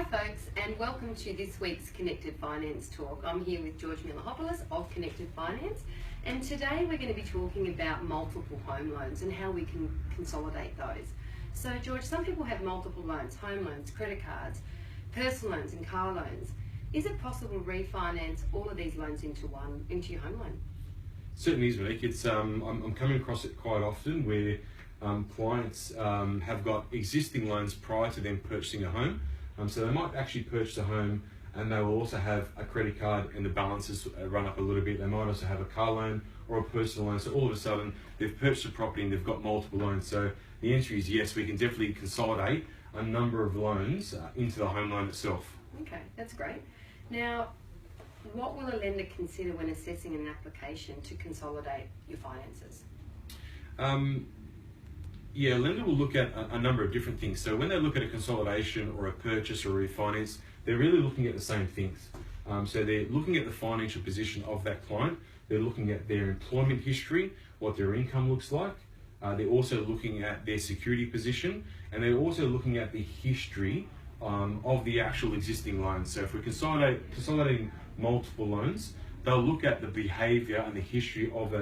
Hi folks, and welcome to this week's Connected Finance Talk. I'm here with George Milahopoulos of Connected Finance, and today we're going to be talking about multiple home loans and how we can consolidate those. So George, some people have multiple loans, home loans, credit cards, personal loans and car loans. Is it possible to refinance all of these loans into your home loan? Certainly is, Monique. It's I'm coming across it quite often where clients have got existing loans prior to them purchasing a home. So they might actually purchase a home and they will also have a credit card and the balances run up a little bit. They might also have a car loan or a personal loan. So all of a sudden they've purchased a property and they've got multiple loans. So the answer is yes, we can definitely consolidate a number of loans into the home loan itself. Okay, that's great. Now, what will a lender consider when assessing an application to consolidate your finances? A lender will look at a number of different things. So when they look at a consolidation or a purchase or a refinance, they're really looking at the same things. So they're looking at the financial position of that client. They're looking at their employment history, what their income looks like. They're also looking at their security position, and they're also looking at the history of the actual existing loans. So if we're consolidating multiple loans, they'll look at the behaviour and the history of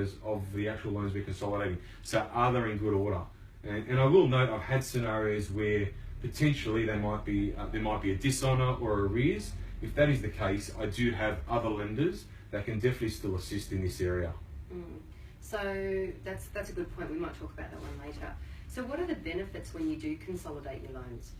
the actual loans we're consolidating. So are they in good order? And I will note, I've had scenarios where potentially there might be a dishonour or arrears. If that is the case, I do have other lenders that can definitely still assist in this area. So that's a good point. We might talk about that one later. So what are the benefits when you do consolidate your loans?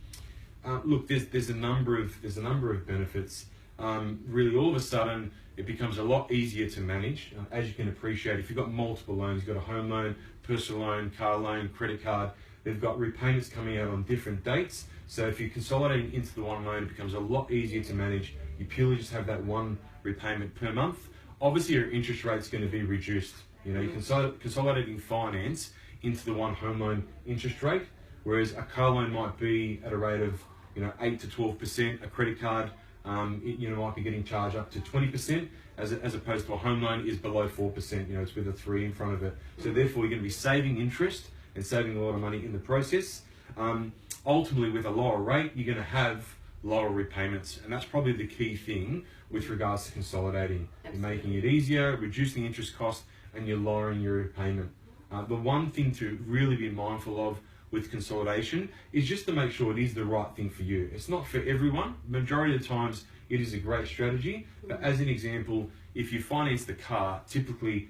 Look, there's a number of benefits. Really, all of a sudden, it becomes a lot easier to manage. As you can appreciate, if you've got multiple loans, you've got a home loan, personal loan, car loan, credit card, they've got repayments coming out on different dates. So if you're consolidating into the one loan, it becomes a lot easier to manage. You purely just have that one repayment per month. Obviously, your interest rate's going to be reduced. You're consolidating finance into the one home loan interest rate, whereas a car loan might be at a rate of 8 to 12%. A credit card might be getting charged up to 20%, as opposed to a home loan is below 4%. It's with a 3 in front of it. So therefore, you're going to be saving interest and saving a lot of money in the process. Ultimately, with a lower rate, you're going to have lower repayments, and that's probably the key thing with regards to consolidating. You're making it easier, reducing interest cost, and you're lowering your repayment. The one thing to really be mindful of with consolidation is just to make sure it is the right thing for you. It's not for everyone. Majority of the times it is a great strategy, but as an example, if you finance the car, typically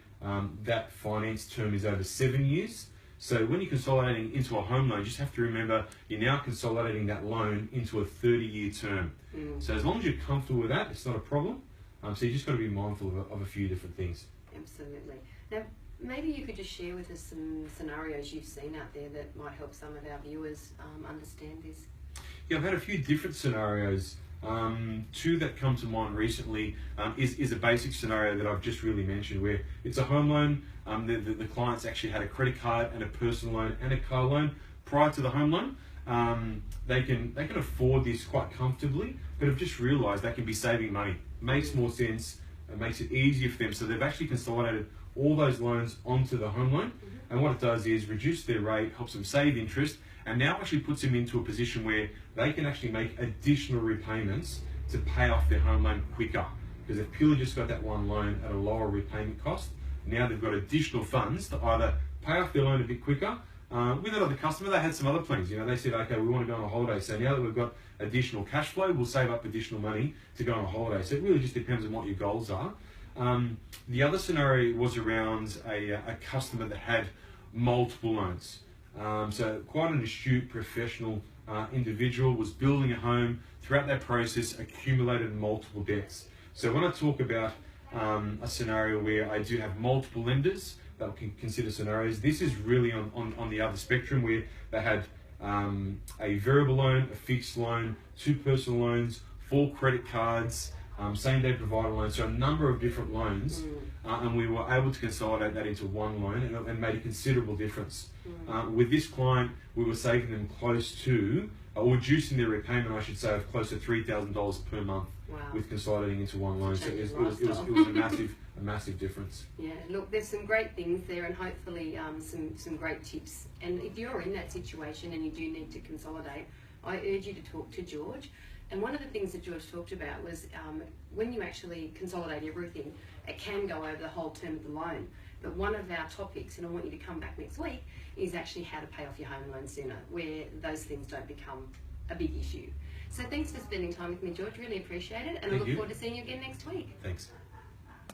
that finance term is over 7 years. So when you're consolidating into a home loan, you just have to remember you're now consolidating that loan into a 30-year term. So as long as you're comfortable with that, it's not a problem. So you just got to be mindful of a few different things. Absolutely. Now, maybe you could just share with us some scenarios you've seen out there that might help some of our viewers understand this. Yeah, I've had a few different scenarios. Two that come to mind recently is a basic scenario that I've just really mentioned, where it's a home loan. The clients actually had a credit card and a personal loan and a car loan prior to the home loan. They can afford this quite comfortably, but have just realised they can be saving money. Makes more sense. It makes it easier for them. So they've actually consolidated all those loans onto the home loan, and what it does is reduce their rate, helps them save interest, and now actually puts them into a position where they can actually make additional repayments to pay off their home loan quicker, because they've purely just got that one loan at a lower repayment cost. Now they've got additional funds to either pay off their loan a bit quicker. With another customer, they had some other plans. They said, okay, we want to go on a holiday. So now that we've got additional cash flow, we'll save up additional money to go on a holiday. So it really just depends on what your goals are. The other scenario was around a customer that had multiple loans. So quite an astute professional individual, was building a home. Throughout that process, accumulated multiple debts. So when I talk about a scenario where I do have multiple lenders that can consider scenarios, this is really on the other spectrum, where they had a variable loan, a fixed loan, 2 personal loans, 4 credit cards, same-day provider loans, so a number of different loans, and we were able to consolidate that into one loan and made a considerable difference. With this client, we were saving them close to, or reducing their repayment, I should say, of close to $3,000 per month. Wow. With consolidating into one loan. So it was a massive difference. Yeah, look, there's some great things there, and hopefully some great tips. And if you're in that situation and you do need to consolidate, I urge you to talk to George. And one of the things that George talked about was when you actually consolidate everything, it can go over the whole term of the loan. But one of our topics, and I want you to come back next week, is actually how to pay off your home loan sooner, where those things don't become a big issue. So thanks for spending time with me, George. Really appreciate it. And I look forward to seeing you again next week. Thanks.